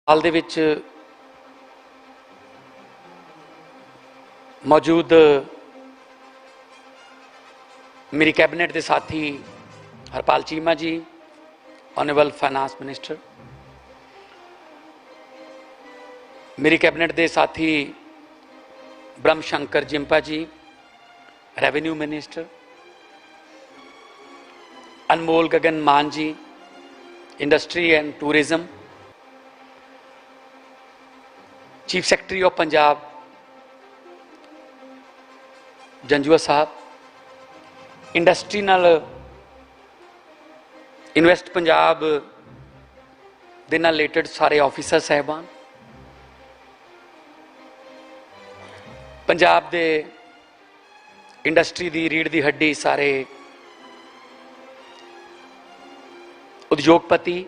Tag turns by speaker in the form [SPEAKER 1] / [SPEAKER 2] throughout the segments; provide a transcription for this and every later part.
[SPEAKER 1] हाल दे विच मौजूद मेरी कैबिनेट के साथी Harpal Cheema ji, honourable finance minister, मेरी कैबिनेट के साथी Brahm Shankar Jimpa ji, revenue minister, Anmol Gagan Maan ji, industry and tourism, chief secretary of Punjab Janjua साहब, इंडस्ट्री नाल इन्वेस्ट पंजाब दे नाल रिलेटेड सारे ऑफिसर साहबान, पंजाब दे इंडस्ट्री दी रीढ़ दी हड्डी सारे उद्योगपति,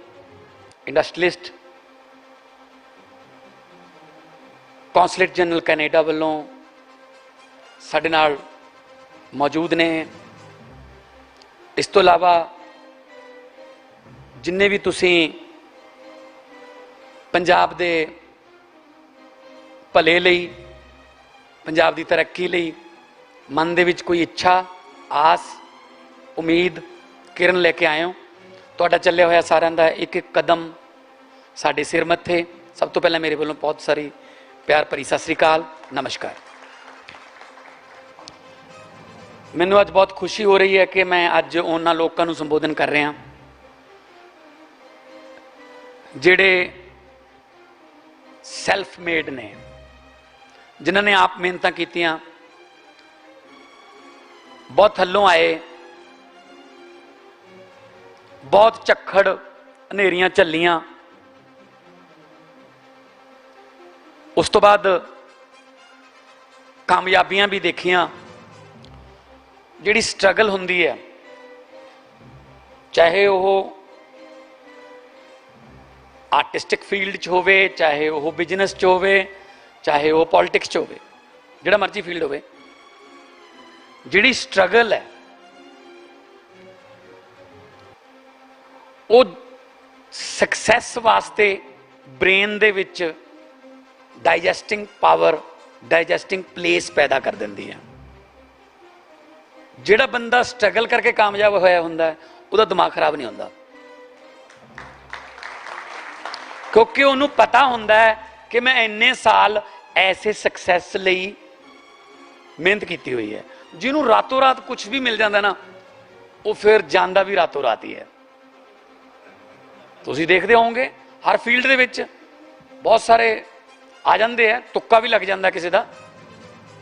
[SPEAKER 1] इंडस्ट्रीलिस्ट, कौंसलेट जनरल कैनेडा वालों साडे नाल मौजूद ने। इस तो इलावा जिन्ने भी तुसी पंजाब दे भले लई, पंजाब दी तरक्की लई मन दे विच कोई इच्छा, आस, उम्मीद, किरण लेके आए हो, तुहाडा चलिया होया सारिआं दा एक एक कदम साडे सिर मत्थे। सब तो पहले मेरे वालों बहुत सारी प्यार भरी सत श्री अकाल, नमस्कार। मैनू अज बहुत खुशी हो रही है कि मैं अज उन्हां लोगों को संबोधन कर रहा जिहड़े सैल्फ मेड ने, जिन्होंने आप मेहनत कीतियां, बहुत थल्लों आए, बहुत झक्खड़ हनेरियां झल्लियां, उस तो बाद कामयाबियां भी देखियां। जिहड़ी स्ट्रगल हुंदी है, चाहे वह आर्टिस्टिक फील्ड च होवे, चाहे वह बिजनेस च होवे, चाहे वह पॉलिटिक्स च होवे, जिहड़ा मर्जी फील्ड होवे, जिहड़ी स्ट्रगल है वो सक्सैस वास्ते ब्रेन दे विच डाइजैसटिंग पावर, डाइजैसटिंग प्लेस पैदा कर देंदी है। जिहड़ा बंदा स्ट्रगल करके कामयाब होया हुंदा है, उहदा दिमाग खराब नहीं होंदा, क्योंकि उन्होंने पता हुंदा है कि मैं इन्ने साल ऐसे सक्सैस लई मेहनत की हुई है। जिन्होंने रातों रात कुछ भी मिल जाता ना, वो फिर जांदा भी रातों रात ही है। तुसीं देखते होवोगे हर फील्ड दे विच बहुत सारे आ जाते हैं, तुक्का भी लग जाता किसी का,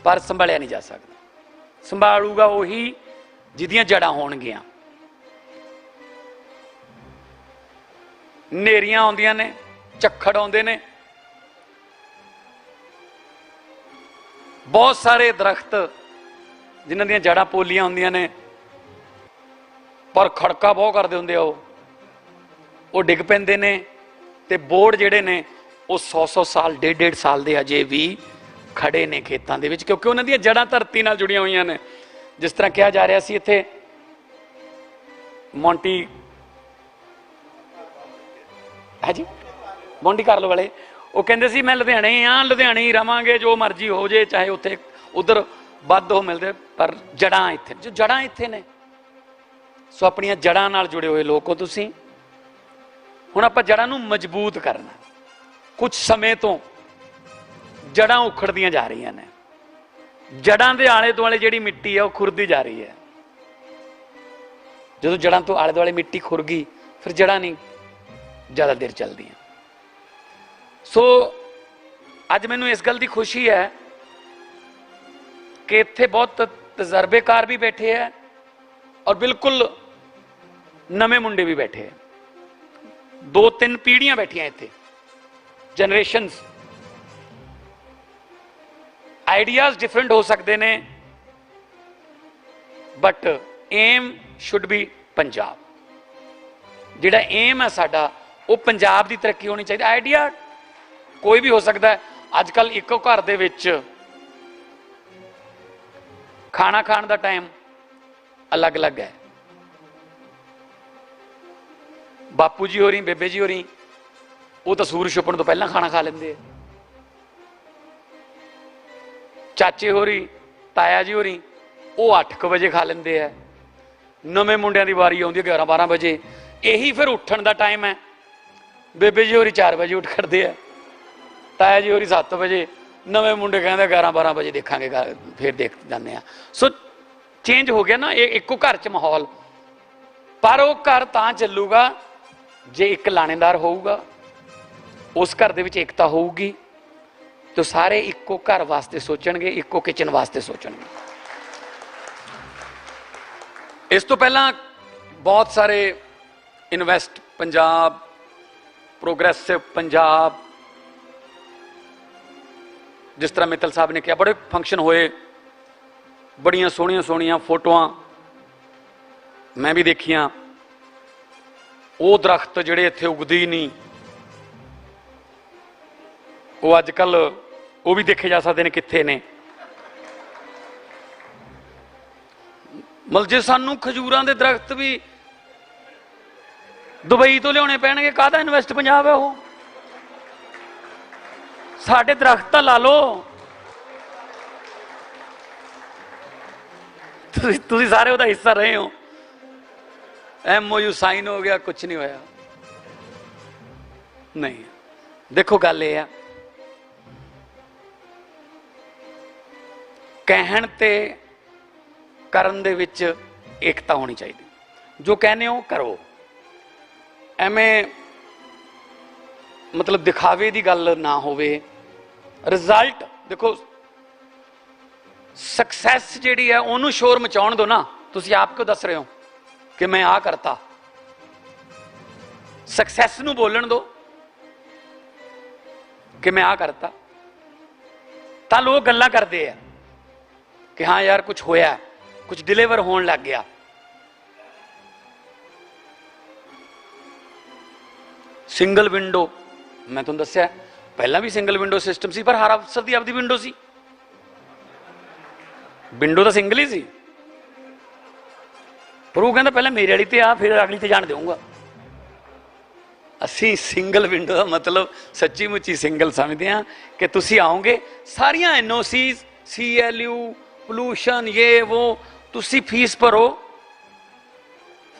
[SPEAKER 1] पर संभालिया नहीं जा सकता। संभालूगा वही जिहदियां जड़ां होणगियां। नेरियां आउंदियां ने, झक्खड़ आउंदे ने, बहुत सारे दरख्त जिन्हां दीयां जड़ां पोलियां हुंदियां ने, पर खड़का बहुत करदे हुंदे वो डिग पैंदे ने, ते बोर्ड जिहड़े ने वो 100-100 साल, 1.5-1.5 साल दे अजे भी खड़े ने खेतों के, क्योंकि उन्होंने दी जड़ां धरती नाल जुड़ियां हुई ने। जिस तरह कहा जा रहा सी इत्थे मोंटी है जी, मोंटी कार्लो वाले, वो कहते सी मैं लुधियाने हाँ, लुधियाने ही रवांगे, जो मर्जी हो जाए, चाहे उत्थे उधर वध हो मिलते, पर जड़ां इत्थे, जो जड़ां इत्थे ने। सो अपनियां जड़ां नाल जुड़े हुए लोग हो तुसीं। हुण आपां जड़ां नूं मजबूत करना। कुछ समय तो जड़ां उखड़दियां जा रही ने, जड़ां दे आले दुआले जिहड़ी मिट्टी है वह खुरदी जा रही है। जो जड़ां तो आले दुआले मिट्टी खुर गई, फिर जड़ां नहीं ज़्यादा देर चलदियां। सो अज मैनूं इस गल की खुशी है कि इत्थे बहुत तजर्बेकार भी बैठे हैं और बिल्कुल नवे मुंडे भी बैठे हैं। 2-3 पीढ़ियां बैठियां इत्थे, जनरेशनस। आइडियाज डिफरेंट हो सकते ने, but aim should be Punjab. जिहड़ा एम है साडा, वो पंजाब की तरक्की होनी चाहिए। आइडिया कोई भी हो सकता है। अजकल इको घर दे विच खाना खाण दा टाइम अलग अलग है। बापू जी होरी, बेबे जी होरी ਉਹ ਤਾਂ ਸੂਰਜ ਛੁਪਣ ਤੋਂ ਪਹਿਲਾਂ ਖਾਣਾ ਖਾ ਲੈਂਦੇ ਆ। ਚਾਚੇ ਹੋਰੀ, ਤਾਇਆ ਜੀ ਹੋਰੀ, ਉਹ 8 ਵਜੇ ਖਾ ਲੈਂਦੇ ਆ। ਨਵੇਂ ਮੁੰਡਿਆਂ ਦੀ ਵਾਰੀ ਆਉਂਦੀ 11-12 ਵਜੇ। ਇਹੀ ਫਿਰ ਉੱਠਣ ਦਾ ਟਾਈਮ ਹੈ। ਬੇਬੇ ਜੀ ਹੋਰੀ 4 ਵਜੇ ਉੱਠ ਖੜਦੇ ਆ, ਤਾਇਆ ਜੀ ਹੋਰੀ 7 ਵਜੇ, ਨਵੇਂ ਮੁੰਡੇ ਕਹਿੰਦੇ 11-12 ਵਜੇ ਦੇਖਾਂਗੇ, ਫਿਰ ਦੇਖ ਜਾਂਦੇ ਆ। ਸੋ ਚੇਂਜ ਹੋ ਗਿਆ ਨਾ ਇਹ ਇੱਕੋ ਘਰ 'ਚ ਮਾਹੌਲ। ਪਰ ਉਹ ਘਰ ਤਾਂ ਚੱਲੂਗਾ ਜੇ ਇੱਕ ਲਾਣੇਦਾਰ ਹੋਊਗਾ, ਉਸ ਘਰ ਦੇ ਵਿੱਚ ਏਕਤਾ ਹੋਊਗੀ, तो सारे इक्को घर वास्ते सोचणगे, इक्को किचन वास्ते सोचणगे। इस तो पहला बहुत सारे इन्वेस्ट पंजाब, प्रोग्रेसिव पंजाब, जिस तरह मित्तल साहब ने किया, बड़े फंक्शन होए, बड़िया सोहणिया सोहणिया फोटोआं मैं भी देखिया। वो दरख्त जिहड़े इत्थे उगदे ही नहीं, वो अजकल वो भी देखे जा सकते हैं कित्थे ने। मतलब जे सानू खजूरां दे दरख्त भी दुबई तो लियाने पैणगे, काहदा इन्वेस्ट पंजाब है वो? साडे दरख्त तां ला लो। तुसीं सारे उहदा हिस्सा रहे हो। MOU साइन हो गया, कुछ नहीं होया। नहीं, देखो गल ये है, कहण ते करन दे विच एकता होनी चाहिए। जो कहने हो करो, एवें मतलब दिखावे दी गल ना होवे। रिजल्ट देखो, सक्सैस जिहड़ी है उहनूं शोर मचाउण दो ना। तुसीं आप क्यों दस रहे हो कि मैं आ करता? सक्सैस नूं बोलण दो कि मैं आ करता, तां लोग गल्लां करदे आ कि हाँ यार कुछ होया, कुछ डिलीवर होने लग गया। सिंगल विंडो, मैं तुहानूं दस्सिया पहला भी सिंगल विंडो सिस्टम सी, पर हर अफसर की आपकी विंडो सी। विंडो तो सिंगल ही सी, पर वो कहता पहले मेरे वाली ते आ, फिर अगली ते जान दूंगा। असी सिंगल विंडो का मतलब सच्ची मुच्ची सिंगल समझते हैं कि तुसी आओगे, सारिया NOCs, CLU, पोल्यूशन, ये वो, तुसी फीस भरो,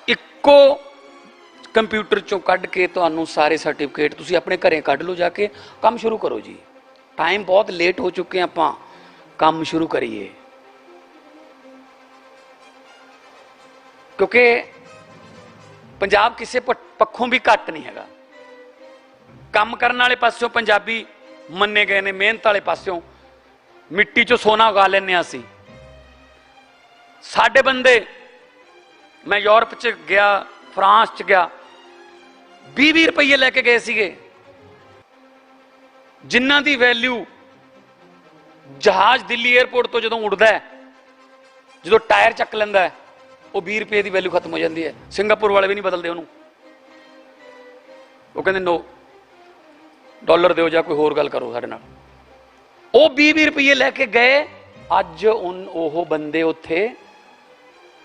[SPEAKER 1] इक्को कंप्यूटर चों कढ़ के तुहानूं सारे सर्टिफिकेट तुसी अपने घरें कढ़ लो, जाके काम शुरू करो जी। टाइम बहुत लेट हो चुके हैं, आपां काम शुरू करिए। क्योंकि पंजाब किसी पक्षों भी घट नहीं हैगा। काम करने वाले पासों पंजाबी मन्ने गए ने, मेहनत वाले पासों मिट्टी चो सोना उगा लेने असीं। साडे बंदे, मैं यूरोप च गया, फ्रांस च गया, 20-20 रुपये लैके गए सीगे, जिन्हां दी वैल्यू जहाज दिल्ली एयरपोर्ट तो जदों उड़दा है, जो टायर चक लैंदा है, वो 20 रुपये की वैल्यू खत्म हो जाती है। सिंगापुर वाले भी नहीं बदलते उन्होंने, वो कहते नो डॉलर दो या कोई होर गल करो साडे नाल। वो 20-20 रुपये लैके गए, अज उन ओह बंदे उत्थे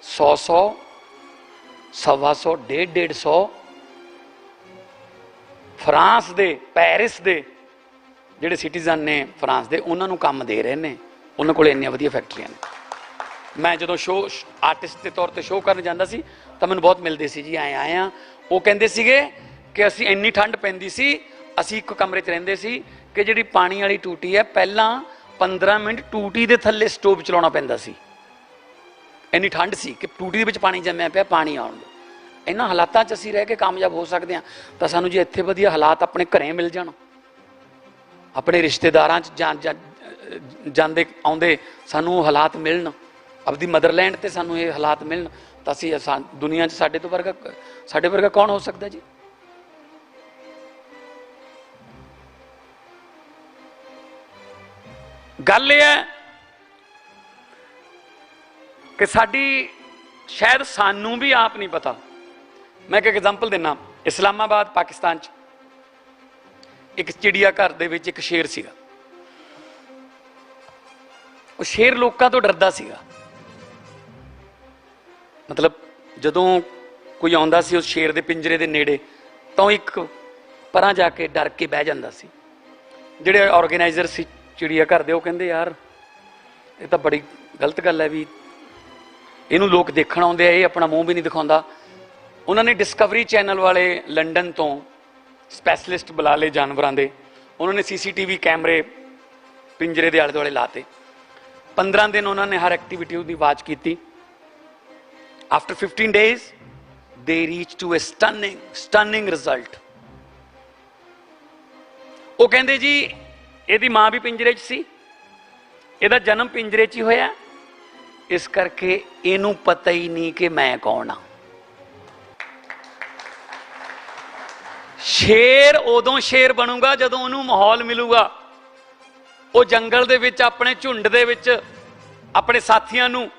[SPEAKER 1] 100-100, 125, 150-150 फ्रांस दे, पैरिस दे जिहड़े सिटीजन ने फ्रांस दे, उन्होंने काम दे रहे हैं। उन्होंने कोल इन्नियां वधिया फैक्ट्रियां ने। मैं जो शो आर्टिस्ट के तौर पर शो करने जाता सी तो मैंने बहुत मिलते सी जी, आए आए हाँ। वो कहते सीगे कि असी इन्नी ठंड पैंदी सी, असी एक कमरे च रहिंदे सी कि जिहड़ी पानी वाली टूटी है, पहला 15 मिनट टूटी दे थल्ले स्टोव चलाउणा पैंदा सी। इन्नी ठंड सी कि टूटी दे विच पानी जम्मिया पिया, पानी आउण दो। इन्हां हालातां च असीं रह के कामयाब हो सकते हैं। तो सानूं जे इत्थे वधिया हालात अपने घरें मिल जाण, अपने रिश्तेदारां च जांदे आउंदे सानूं हालात मिलण, अपनी मदरलैंड ते सानूं ये हालात मिलन, तो असीं दुनिया च साडे वर्गा कौन हो सकता जी? गल यह है कि साडी शायद सानू भी आप नहीं पता। मैं एक एग्जाम्पल देना, इस्लामाबाद पाकिस्तान च एक चिड़िया घर दे विच एक शेर सीगा। वो शेर लोगों तो डरदा सीगा। मतलब जदों कोई आउंदा सी उस शेर दे पिंजरे दे नेड़े, तो एक ਪਰਾਂ ਜਾ ਕੇ ਡਰ ਕੇ ਬਹਿ ਜਾਂਦਾ ਸੀ। ਜਿਹੜੇ ਆਰਗੇਨਾਈਜ਼ਰ ਸੀ ਚਿੜੀਆ ਘਰ ਦੇ, ਉਹ ਕਹਿੰਦੇ ਯਾਰ ਇਹ ਤਾਂ ਬੜੀ ਗਲਤ ਗੱਲ ਹੈ ਵੀ ਇਹਨੂੰ ਲੋਕ ਦੇਖਣ ਆਉਂਦੇ ਆ, ਇਹ ਆਪਣਾ ਮੂੰਹ ਵੀ ਨਹੀਂ ਦਿਖਾਉਂਦਾ। ਉਹਨਾਂ ਨੇ ਡਿਸਕਵਰੀ ਚੈਨਲ ਵਾਲੇ ਲੰਡਨ ਤੋਂ ਸਪੈਸ਼ਲਿਸਟ ਬੁਲਾ ਲਏ ਜਾਨਵਰਾਂ ਦੇ। ਉਹਨਾਂ ਨੇ CCTV ਕੈਮਰੇ ਪਿੰਜਰੇ ਦੇ ਆਲੇ ਦੁਆਲੇ ਲਾਤੇ। 15 ਦਿਨ ਉਹਨਾਂ ਨੇ ਹਰ ਐਕਟੀਵਿਟੀ ਉਹਦੀ ਵਾਚ ਕੀਤੀ। After 15 days they reached to a stunning result। ਉਹ ਕਹਿੰਦੇ ਜੀ ਇਹਦੀ ਮਾਂ ਵੀ ਪਿੰਜਰੇ 'ਚ ਸੀ, ਇਹਦਾ ਜਨਮ ਪਿੰਜਰੇ 'ਚ ਹੀ ਹੋਇਆ, ਇਸ ਕਰਕੇ ਇਹਨੂੰ ਪਤਾ ਹੀ ਨਹੀਂ ਕਿ ਮੈਂ ਕੌਣ ਆ। ਸ਼ੇਰ ਉਦੋਂ ਸ਼ੇਰ ਬਣੂਗਾ ਜਦੋਂ ਉਹਨੂੰ ਮਾਹੌਲ ਮਿਲੂਗਾ। ਉਹ ਜੰਗਲ ਦੇ ਵਿੱਚ ਆਪਣੇ ਝੁੰਡ ਦੇ ਵਿੱਚ ਆਪਣੇ ਸਾਥੀਆਂ ਨੂੰ,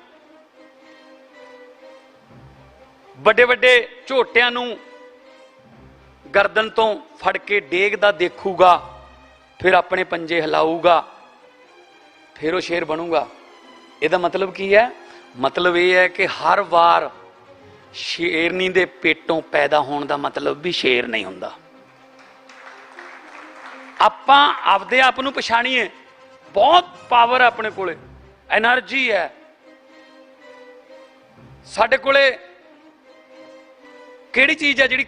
[SPEAKER 1] ਵੱਡੇ ਵੱਡੇ ਝੋਟਿਆਂ ਨੂੰ ਗਰਦਨ ਤੋਂ ਫੜ ਕੇ ਡੇਗਦਾ ਦੇਖੂਗਾ, ਫਿਰ ਆਪਣੇ ਪੰਜੇ ਹਿਲਾਊਗਾ, ਫਿਰ ਉਹ ਸ਼ੇਰ ਬਣੂਗਾ। ਇਹਦਾ ਮਤਲਬ ਕੀ ਹੈ? ਮਤਲਬ ਇਹ ਹੈ ਕਿ ਹਰ ਵਾਰ ਸ਼ੇਰਨੀ ਦੇ ਪੇਟੋਂ ਪੈਦਾ ਹੋਣ ਦਾ ਮਤਲਬ ਵੀ ਸ਼ੇਰ ਨਹੀਂ ਹੁੰਦਾ। ਆਪਾਂ ਆਪਦੇ ਆਪ ਨੂੰ ਪਛਾਣੀਏ। ਬਹੁਤ ਪਾਵਰ ਹੈ ਆਪਣੇ ਕੋਲੇ, એનર્ਜੀ ਹੈ ਸਾਡੇ ਕੋਲੇ। ਕਿਹੜੀ ਚੀਜ਼ ਹੈ ਜਿਹੜੀ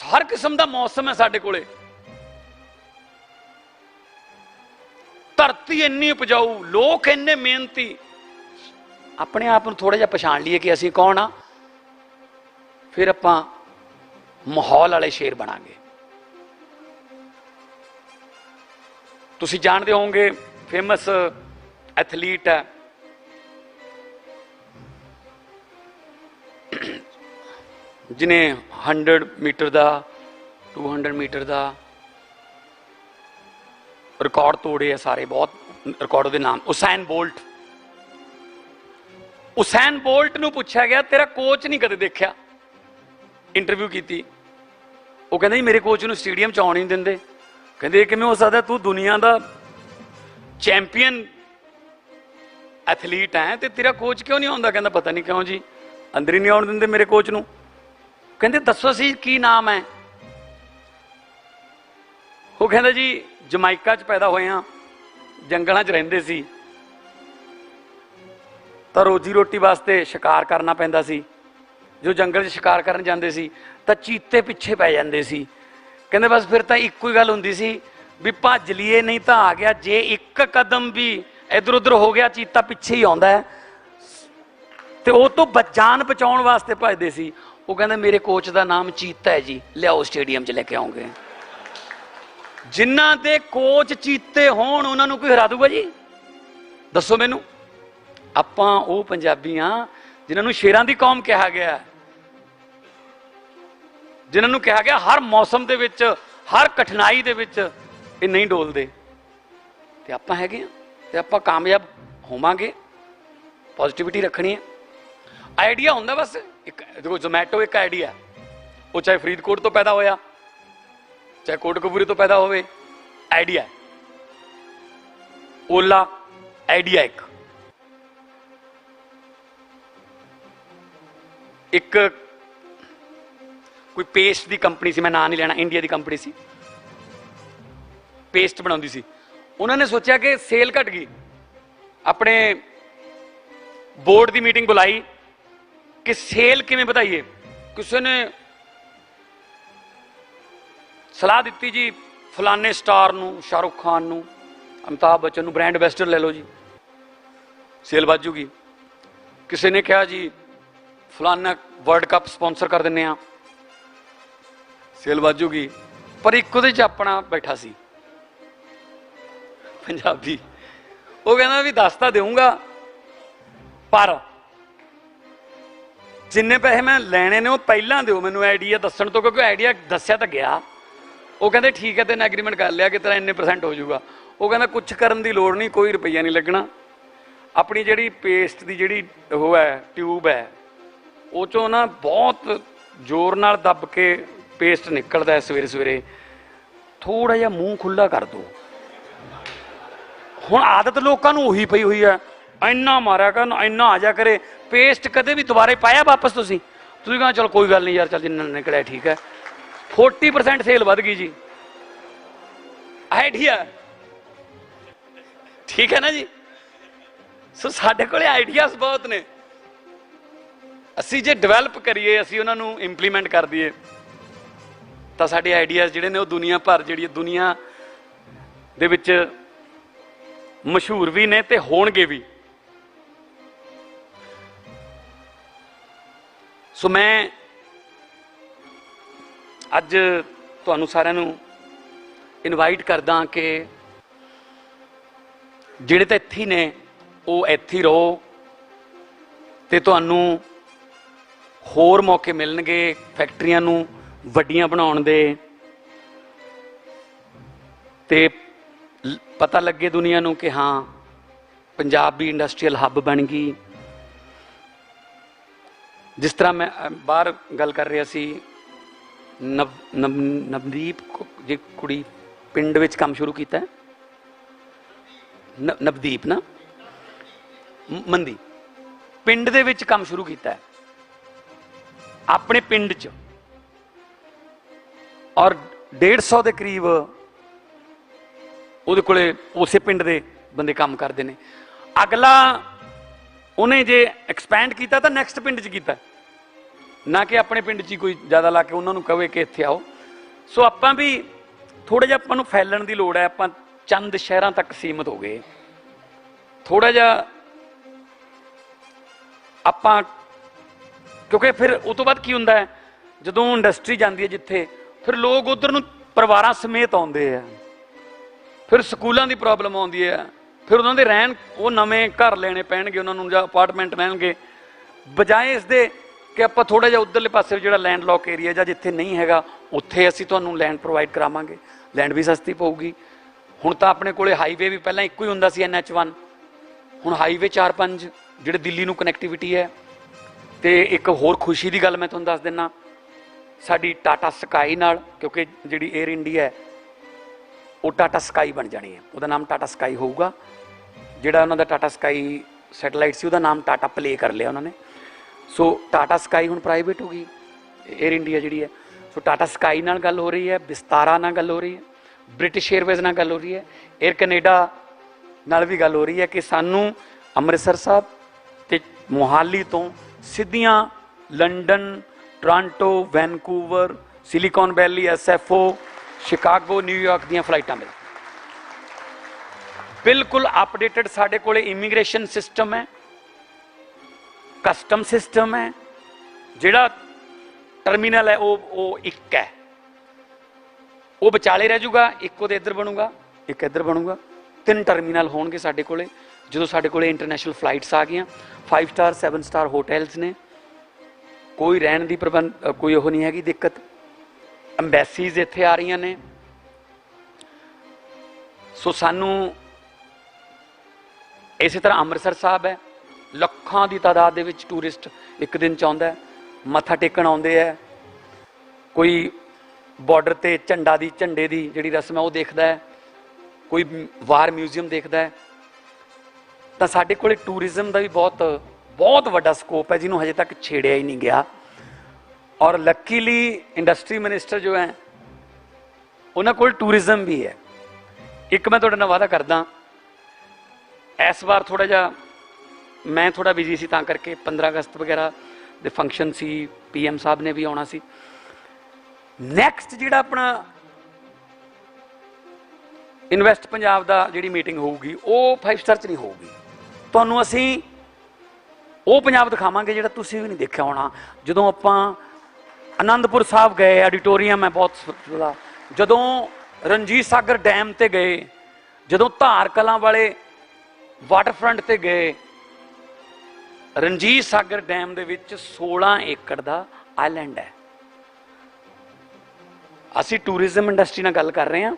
[SPEAKER 1] ਹਰ ਕਿਸਮ ਦਾ ਮੌਸਮ ਹੈ ਸਾਡੇ ਕੋਲੇ। ਧਰਤੀ ਇੰਨੀ ਉਪਜਾਊ, ਲੋਕ ਇੰਨੇ ਮਿਹਨਤੀ। ਆਪਣੇ ਆਪ ਨੂੰ ਥੋੜਾ ਜਿਹਾ ਪਛਾਣ ਲਈਏ ਕਿ ਅਸੀਂ ਕੌਣ ਆ, ਫਿਰ ਆਪਾਂ ਮਾਹੌਲ ਵਾਲੇ ਸ਼ੇਰ ਬਣਾਂਗੇ। ਤੁਸੀਂ ਜਾਣਦੇ ਹੋਵੋਗੇ ਫੇਮਸ ਐਥਲੀਟ ਹੈ ਜਿਨੇ 100 ਮੀਟਰ ਦਾ 200 ਮੀਟਰ ਦਾ ਰਿਕਾਰਡ ਤੋੜੇ ਆ ਸਾਰੇ, ਬਹੁਤ ਰਿਕਾਰਡ ਉਹਦੇ ਨਾਮ ਉਸੈਨ ਬੋਲਟ। ਉਸੈਨ ਬੋਲਟ ਨੂੰ ਪੁੱਛਿਆ ਗਿਆ ਤੇਰਾ ਕੋਚ ਨਹੀਂ ਕਦੇ ਦੇਖਿਆ, ਇੰਟਰਵਿਊ ਕੀਤੀ। ਉਹ ਕਹਿੰਦਾ ਜੀ ਮੇਰੇ ਕੋਚ ਨੂੰ ਸਟੇਡੀਅਮ 'ਚ ਆਉਣ ਨਹੀਂ ਦਿੰਦੇ। ਕਹਿੰਦੇ ਕਿਵੇਂ ਹੋ ਸਕਦਾ, ਤੂੰ ਦੁਨੀਆ ਦਾ ਚੈਂਪੀਅਨ ਐਥਲੀਟ ਹੈ ਤੇ ਤੇਰਾ ਕੋਚ ਕਿਉਂ ਨਹੀਂ ਆਉਂਦਾ? ਕਹਿੰਦਾ ਪਤਾ ਨਹੀਂ ਕਿਉਂ ਜੀ, ਅੰਦਰ ਹੀ ਨਹੀਂ ਆਉਣ ਦਿੰਦੇ ਮੇਰੇ ਕੋਚ ਨੂੰ। ਕਹਿੰਦੇ ਦੱਸੋ ਸੀ ਕੀ ਨਾਮ ਹੈ? ਉਹ ਕਹਿੰਦਾ ਜੀ ਜਮਾਇਕਾ 'ਚ ਪੈਦਾ ਹੋਏ ਹਾਂ, ਜੰਗਲਾਂ 'ਚ ਰਹਿੰਦੇ ਸੀ ਤਾਂ ਰੋਜੀ ਰੋਟੀ ਵਾਸਤੇ ਸ਼ਿਕਾਰ ਕਰਨਾ ਪੈਂਦਾ ਸੀ। ਜੋ ਜੰਗਲ 'ਚ ਸ਼ਿਕਾਰ ਕਰਨ ਜਾਂਦੇ ਸੀ ਤਾਂ ਚੀਤੇ ਪਿੱਛੇ ਪੈ ਜਾਂਦੇ ਸੀ। ਕਹਿੰਦੇ ਬਸ ਫਿਰ ਤਾਂ ਇੱਕੋ ਹੀ ਗੱਲ ਹੁੰਦੀ ਸੀ ਵੀ ਭੱਜ ਲਈਏ ਨਹੀਂ ਤਾਂ ਆ ਗਿਆ। ਜੇ ਇੱਕ ਕਦਮ ਵੀ ਇੱਧਰ ਉੱਧਰ ਹੋ ਗਿਆ ਚੀਤਾ ਪਿੱਛੇ ਹੀ ਆਉਂਦਾ ਹੈ ਤੇ ਉਹ ਤੋਂ ਜਾਨ ਬਚਾਉਣ ਵਾਸਤੇ ਭੱਜਦੇ ਸੀ। ਉਹ ਕਹਿੰਦਾ ਮੇਰੇ ਕੋਚ ਦਾ ਨਾਮ ਚੀਤਾ ਹੈ ਜੀ, ਲਿਆਓ ਸਟੇਡੀਅਮ 'ਚ ਲੈ ਕੇ ਆਉਂਗੇ। ਜਿਨ੍ਹਾਂ ਦੇ ਕੋਚ ਚੀਤੇ ਹੋਣ ਉਹਨਾਂ ਨੂੰ ਕੋਈ ਹਰਾ ਦੂਗਾ ਜੀ? ਦੱਸੋ ਮੈਨੂੰ। ਆਪਾਂ ਉਹ ਪੰਜਾਬੀ ਹਾਂ ਜਿਨ੍ਹਾਂ ਨੂੰ ਸ਼ੇਰਾਂ ਦੀ ਕੌਮ ਕਿਹਾ ਗਿਆ, ਜਿਨ੍ਹਾਂ ਨੂੰ ਕਿਹਾ ਗਿਆ ਹਰ ਮੌਸਮ ਦੇ ਵਿੱਚ, ਹਰ ਕਠਿਨਾਈ ਦੇ ਵਿੱਚ ਇਹ ਨਹੀਂ ਡੋਲਦੇ। ਤੇ ਆਪਾਂ ਹੈਗੇ ਆ ਤੇ ਆਪਾਂ ਕਾਮਯਾਬ ਹੋਵਾਂਗੇ। ਪੋਜ਼ਿਟਿਵਿਟੀ ਰੱਖਣੀ ਹੈ। ਆਈਡੀਆ ਹੁੰਦਾ ਬਸ ਇੱਕ। ਦੇਖੋ ਜ਼ੋਮੈਟੋ ਇੱਕ ਆਈਡੀਆ, ਉਹ ਚਾਹੇ ਫਰੀਦਕੋਟ ਤੋਂ ਪੈਦਾ ਹੋਇਆ ਚਾਹੇ ਕੋਟਕਪੂਰੇ ਤੋਂ ਪੈਦਾ ਹੋਵੇ, ਆਈਡੀਆ। ਓਲਾ ਆਈਡੀਆ ਇੱਕ ਕੋਈ ਪੇਸਟ ਦੀ ਕੰਪਨੀ ਸੀ, ਮੈਂ ਨਾਂ ਨਹੀਂ ਲੈਣਾ, ਇੰਡੀਆ ਦੀ ਕੰਪਨੀ ਸੀ, ਪੇਸਟ ਬਣਾਉਂਦੀ ਸੀ। ਉਹਨਾਂ ਨੇ ਸੋਚਿਆ ਕਿ ਸੇਲ ਘਟ ਗਈ, ਆਪਣੇ ਬੋਰਡ ਦੀ ਮੀਟਿੰਗ ਬੁਲਾਈ ਕਿ ਸੇਲ ਕਿਵੇਂ ਵਧਾਈਏ। ਕਿਸੇ ਨੇ ਸਲਾਹ ਦਿੱਤੀ ਜੀ ਫਲਾਣੇ ਸਟਾਰ ਨੂੰ, ਸ਼ਾਹਰੁਖ ਖਾਨ ਨੂੰ, ਅਮਿਤਾਭ ਬੱਚਨ ਨੂੰ ਬ੍ਰਾਂਡ ਐਂਬੈਸਡਰ ਲੈ ਲਓ ਜੀ, ਸੇਲ ਵੱਧ ਜੂਗੀ। ਕਿਸੇ ਨੇ ਕਿਹਾ ਜੀ ਫਲਾਣਾ ਵਰਲਡ ਕੱਪ ਸਪਾਂਸਰ ਕਰ ਦਿੰਨੇ ਆ, ਸੇਲ ਵੱਧ ਜੂਗੀ। ਪਰ ਇੱਕ ਉਹਦੇ 'ਚ ਆਪਣਾ ਬੈਠਾ ਸੀ ਪੰਜਾਬੀ, ਉਹ ਕਹਿੰਦਾ ਵੀ ਦੱਸ ਤਾਂ ਦੇਊਂਗਾ ਪਰ ਜਿੰਨੇ ਪੈਸੇ ਮੈਂ ਲੈਣੇ ਨੇ ਉਹ ਪਹਿਲਾਂ ਦਿਓ ਮੈਨੂੰ ਆਈਡੀਆ ਦੱਸਣ ਤੋਂ, ਕਿਉਂਕਿ ਆਈਡੀਆ ਦੱਸਿਆ ਤਾਂ ਗਿਆ। ਉਹ ਕਹਿੰਦੇ ਠੀਕ ਹੈ, ਤੈਨੂੰ ਐਗਰੀਮੈਂਟ ਕਰ ਲਿਆ ਕਿ ਤੇਰਾ ਇੰਨੇ % ਹੋ ਜਾਊਗਾ। ਉਹ ਕਹਿੰਦਾ ਕੁਛ ਕਰਨ ਦੀ ਲੋੜ ਨਹੀਂ, ਕੋਈ ਰੁਪਈਆ ਨਹੀਂ ਲੱਗਣਾ। ਆਪਣੀ ਜਿਹੜੀ ਪੇਸਟ ਦੀ ਜਿਹੜੀ ਉਹ ਹੈ ਟਿਊਬ ਹੈ, ਉਹ 'ਚੋਂ ਨਾ ਬਹੁਤ ਜ਼ੋਰ ਨਾਲ ਦੱਬ ਕੇ ਪੇਸਟ ਨਿਕਲਦਾ ਹੈ। ਸਵੇਰੇ ਸਵੇਰੇ ਥੋੜ੍ਹਾ ਜਿਹਾ ਮੂੰਹ ਖੁੱਲ੍ਹਾ ਕਰ ਦਿਓ। ਹੁਣ ਆਦਤ ਲੋਕਾਂ ਨੂੰ ਉਹੀ ਪਈ ਹੋਈ ਹੈ, ਇੰਨਾ ਮਾਰਿਆ ਕਰਨ, ਇੰਨਾ ਆ ਜਾ ਕਰੇ। ਪੇਸਟ ਕਦੇ ਵੀ ਦੁਬਾਰੇ ਪਾਇਆ ਵਾਪਸ? ਤੁਸੀਂ ਕਹਿੰਦੇ ਚਲ ਕੋਈ ਗੱਲ ਨਹੀਂ ਯਾਰ, ਚੱਲ ਜਿੰਨਾ ਨਿਕਲਿਆ ਠੀਕ ਹੈ। 40% ਸੇਲ ਵੱਧ ਗਈ ਜੀ। आइडिया, ठीक है ना जी। सो साडे कोले आइडियाज बहुत ने, असी जे डिवेलप करिए, असी उन्हां नूं इंप्लीमेंट कर दिए तो साडे आइडियाज जिहड़े ने वो दुनिया भर जिहड़ी दुनिया दे विच मशहूर भी ने ते होणगे भी। सो मैं अज तुहानूं सारिआं नूं इनवाइट करदा कि जिहड़े तां इत्थे ही ने वो इत्थे ही रहो, ते तुहानूं होर मौके मिलणगे फैक्ट्रियां नूं वड्डियां बनाउण दे, ते पता लगे दुनिया नूं कि हाँ पंजाब भी इंडस्ट्रीयल हब बन गई। जिस तरह मैं बाहर गल कर रहा सी, नवदीप जी कुड़ी पिंड विच काम शुरू किया है, नवदीप ना मंदी पिंड दे विच काम शुरू किया है अपने पिंड च, और 150 के करीब ਉਹਦੇ ਕੋਲੇ ਉਸੇ ਪਿੰਡ ਦੇ ਬੰਦੇ ਕੰਮ ਕਰਦੇ ਨੇ। ਅਗਲਾ ਉਹਨੇ ਜੇ ਐਕਸਪੈਂਡ ਕੀਤਾ ਤਾਂ ਨੈਕਸਟ ਪਿੰਡ 'ਚ ਕੀਤਾ, ਨਾ ਕਿ ਆਪਣੇ ਪਿੰਡ 'ਚ ਹੀ ਕੋਈ ਜ਼ਿਆਦਾ ਲਾ ਕੇ ਉਹਨਾਂ ਨੂੰ ਕਹੇ ਕਿ ਇੱਥੇ ਆਓ। ਸੋ ਆਪਾਂ ਵੀ ਥੋੜ੍ਹਾ ਜਿਹਾ ਆਪਾਂ ਨੂੰ ਫੈਲਣ ਦੀ ਲੋੜ ਹੈ। ਆਪਾਂ ਚੰਦ ਸ਼ਹਿਰਾਂ ਤੱਕ ਸੀਮਤ ਹੋ ਗਏ, ਥੋੜ੍ਹਾ ਜਿਹਾ ਆਪਾਂ, ਕਿਉਂਕਿ ਫਿਰ ਉਹ ਤੋਂ ਬਾਅਦ ਕੀ ਹੁੰਦਾ ਹੈ, ਜਦੋਂ ਇੰਡਸਟਰੀ ਜਾਂਦੀ ਹੈ ਜਿੱਥੇ, ਫਿਰ ਲੋਕ ਉੱਧਰ ਨੂੰ ਪਰਿਵਾਰਾਂ ਸਮੇਤ ਆਉਂਦੇ ਆ, फिर स्कूलों की प्रॉब्लम आती है, फिर उन्होंने रहन वो नवे घर लेने पैणगे उन्होंने या अपार्टमेंट लैणगे, बजाए इसके कि आप थोड़ा जिहा उधरले पासे जो लैंड लॉक एरिया या जिथे नहीं है उत्थे असीं तुहानूं लैंड प्रोवाइड करावांगे, लैंड भी सस्ती पऊगी। हुण तां अपने कोले हाईवे भी पहलां इक्को ही हुंदा सी NH1, हुण हाईवे 4-5 जिहड़े दिल्ली नूं कनैक्टिविटी है। तो एक होर खुशी की गल मैं तुहानूं दस दिना, साडी टाटा स्काई नाल, क्योंकि जिहड़ी एयर इंडिया है वो टाटा स्काई बन जानी है, उसका नाम टाटा स्काई होगा। जिहड़ा उन्होंने टाटा स्काई सैटेलाइट से नाम टाटा प्ले कर लिया उन्होंने। सो टाटा स्काई हुण प्राइवेट होगी, एयर इंडिया जिहड़ी है। सो टाटा स्काई नाल गल हो रही है, विस्तारा नाल गल हो रही है, ब्रिटिश एयरवेज नाल गल हो रही है, एयर कनेडा नाल भी गल हो रही है कि सानू अमृतसर साहब ते मोहाली तो सीधियां London, Toronto, Vancouver, Silicon Valley, SFO, Chicago, New York दियां फ्लाइटां मिल बिल्कुल अपडेटेड। साडे कोले इमीग्रेशन सिस्टम है, कस्टम सिस्टम है, जिहड़ा टर्मीनल है वो एक है, वो विचाले रह जाऊगा, एक उहदे इधर बनूगा, एक इधर बनूगा, 3 टर्मीनल होणगे साडे कोले। जो साडे कोले इंटरनेशनल फ्लाइट्स आ गई, 5 स्टार 7 स्टार होटल्स ने, कोई रहन की प्रबंध कोई वो नहीं हैगी दिक्कत, अंबैसीज इत्थे आ रही ने। सो सानू इस तरह अमृतसर साहब है, लखां की तादाद दे विच टूरिस्ट एक दिन च आउंदा है, मत्था टेकण आउंदे है, कोई बॉर्डर ते झंडा दी झंडे दी जिहड़ी रस्म है वो देखदा है, कोई वार म्यूजियम देखदा है। तां साडे कोले टूरिज्म दा भी बहुत बहुत वड्डा स्कोप है, जिन्हों हजे तक छेड़िया ही नहीं गया। और लकीली इंडस्ट्री मिनिस्टर जो है उन्होंने कोल टूरिज्म भी है। एक मैं तुहाडे नाल वादा करदा, इस बार थोड़ा जा मैं थोड़ा बिजी सी, तां करके 15 अगस्त वगैरह दे फंक्शन सी, PM साहब ने भी आना सी। नैक्सट जिहड़ा अपना इन्वेस्ट पंजाब दा जिहड़ी मीटिंग होगी वो 5 स्टार च नहीं होगी, तुहानूं असीं वो पंजाब दिखावांगे जिहड़ा तुसीं भी नहीं देखिया होना। जदों आपां आनंदपुर साहब गए, एडिटोरीयम है बहुत सुला, जदों रणजीत सागर डैम ते गए, जदों धार कलां वाले वाटरफ्रंट ते गए, रणजीत सागर डैम दे विच 16 एकड़ दा आइलैंड है। असी टूरिज्म इंडस्ट्री नाल गल कर रहे हैं,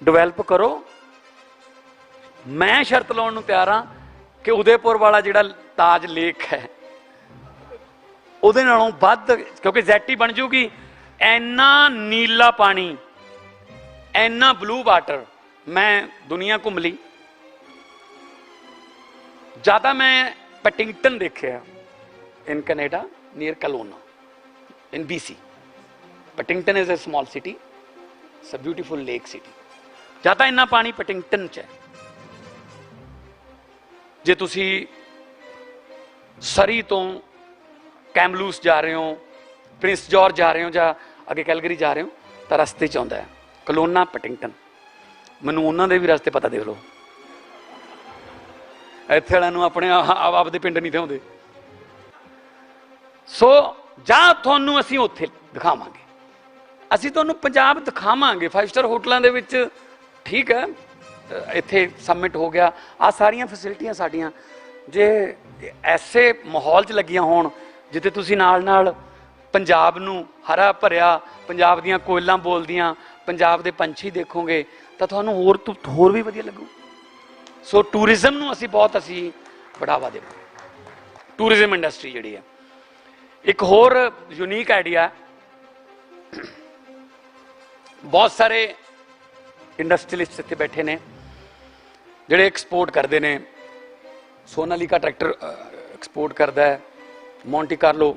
[SPEAKER 1] डिवेलप करो। मैं शर्त लाउण नूं तैयार हाँ कि उदयपुर वाला जिहड़ा ताज लेक है ਉਹਦੇ ਨਾਲੋਂ ਵੱਧ, क्योंकि जैटी बन जूगी, इन्ना नीला पानी, इन्ना ब्लू वाटर। मैं दुनिया घूम ली, ज़्यादा मैं पैटिंगटन देखे in Canada near Kelowna in BC। Penticton is a small city, it's a beautiful lake city. ਜਾਂ ਤਾਂ ਇੰਨਾ ਪਾਣੀ ਪਟਿੰਗਟਨ 'ਚ ਹੈ, ਜੇ ਤੁਸੀਂ ਸਰੀ ਤੋਂ ਕੈਮਲੂਸ ਜਾ ਰਹੇ ਹੋ, ਪ੍ਰਿੰਸ ਜॉर्ज ਜਾ ਰਹੇ ਹੋ, ਜਾਂ ਅੱਗੇ ਕੈਲਗਰੀ ਜਾ ਰਹੇ ਹੋ, ਤਾਂ ਰਸਤੇ 'ਚ ਆਉਂਦਾ ਹੈ ਕਲੋਨਾ ਪਟਿੰਗਟਨ। ਮੈਨੂੰ ਉਹਨਾਂ ਦੇ ਵੀ ਰਸਤੇ ਪਤਾ, ਦੇਖ ਲਓ, ਇੱਥੇ ਵਾਲਿਆਂ ਨੂੰ ਆਪਣੇ ਆਪਦੇ ਪਿੰਡ ਨਹੀਂ ਥਿਆਉਂਦੇ। ਸੋ ਜਾਂ ਤੁਹਾਨੂੰ ਅਸੀਂ ਉੱਥੇ ਦਿਖਾਵਾਂਗੇ, ਅਸੀਂ ਤੁਹਾਨੂੰ ਪੰਜਾਬ ਦਿਖਾਵਾਂਗੇ 5 ਸਟਾਰ ਹੋਟਲਾਂ ਦੇ ਵਿੱਚ। ਠੀਕ ਹੈ, ਇੱਥੇ ਸਬਮਿਟ ਹੋ ਗਿਆ, ਆਹ ਸਾਰੀਆਂ ਫੈਸਿਲਿਟੀਆਂ ਸਾਡੀਆਂ ਜੇ ਐਸੇ ਮਾਹੌਲ 'ਚ ਲੱਗੀਆਂ ਹੋਣ ਜਿੱਥੇ ਤੁਸੀਂ ਨਾਲ ਨਾਲ ਪੰਜਾਬ ਨੂੰ ਹਰਾ ਭਰਿਆ, ਪੰਜਾਬ ਦੀਆਂ ਕੋਇਲਾਂ ਬੋਲਦੀਆਂ, ਪੰਜਾਬ ਦੇ ਪੰਛੀ ਦੇਖੋਗੇ, ਤਾਂ ਤੁਹਾਨੂੰ ਹੋਰ ਵੀ ਵਧੀਆ ਲੱਗੂ। ਸੋ ਟੂਰਿਜ਼ਮ ਨੂੰ ਅਸੀਂ ਬਹੁਤ बढ़ावा देवांगे। टूरिज्म इंडस्ट्री जी है एक होर यूनीक आइडिया, बहुत सारे इंडस्ट्रीलिस्ट इत्थे बैठे ने जिहड़े एक्सपोर्ट करते हैं। सोनालिका ट्रैक्टर एक्सपोर्ट करता है, मोंटी कार्लो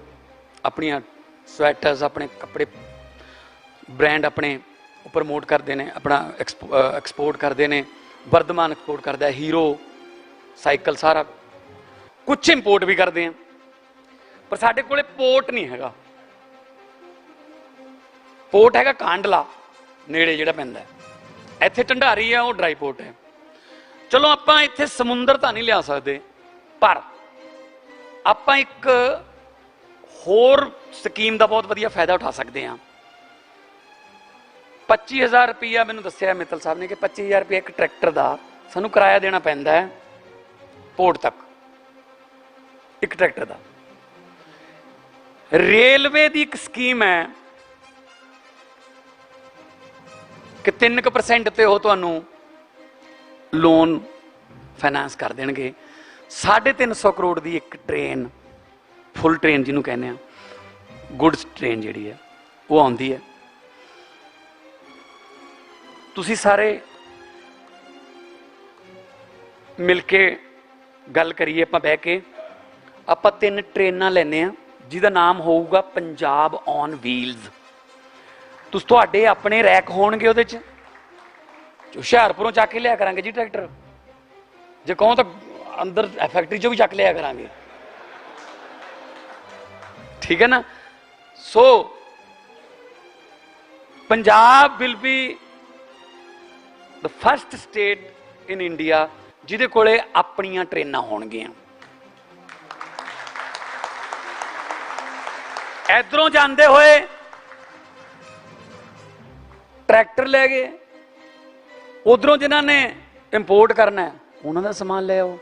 [SPEAKER 1] अपनी स्वैटर्स अपने कपड़े ब्रांड अपने प्रमोट करते हैं, अपना एक्सपोर्ट करते हैं। वर्धमान एक्सपोर्ट करता है, हीरो साइकिल सारा कुछ इंपोर्ट भी करते हैं। पर साडे कोले पोर्ट नहीं हैगा। पोर्ट हैगा कांडला नेड़े जिहड़ा पैंदा है, इत्थे ढंडारी है वो ड्राई पोर्ट है। चलो आपां इत्थे समुंदर तां नहीं लिया सकते, पर आपां एक होर स्कीम का बहुत वधिया फायदा उठा सकते हैं। 25,000 रुपया मैंने दस्सिया मित्तल साहब ने कि 25,000 रुपया एक ट्रैक्टर का सानू किराया देना पैंदा है पोर्ट तक, एक ट्रैक्टर का। रेलवे की एक स्कीम है कि 3% ते हो तुहानू लोन फाइनेंस कर देंगे। 350 करोड़ की एक ट्रेन, फुल ट्रेन जिन्हों कहने हैं, गुड्स ट्रेन जी है वो आती है। तुसी सारे मिल के गल करिए, आप बह के आप 3 ट्रेन लेने जिसका नाम होगा पंजाब ऑन व्हील्स। तुहाडे अपने रैक होणगे उहदे च, हुशियारपुरों चक के लिया करांगे जी ट्रैक्टर, जे कहो तो अंदर फैक्ट्री चो भी चक लिया करांगे, ठीक है ना। So Punjab will be the first state in India जिहदे कोले अपनियां ट्रेनां होणगियां। इधरों जाते हुए ट्रैक्टर ले गए, उधरों जिन्होंने इंपोर्ट करना है उन्हों का समान ले आओ।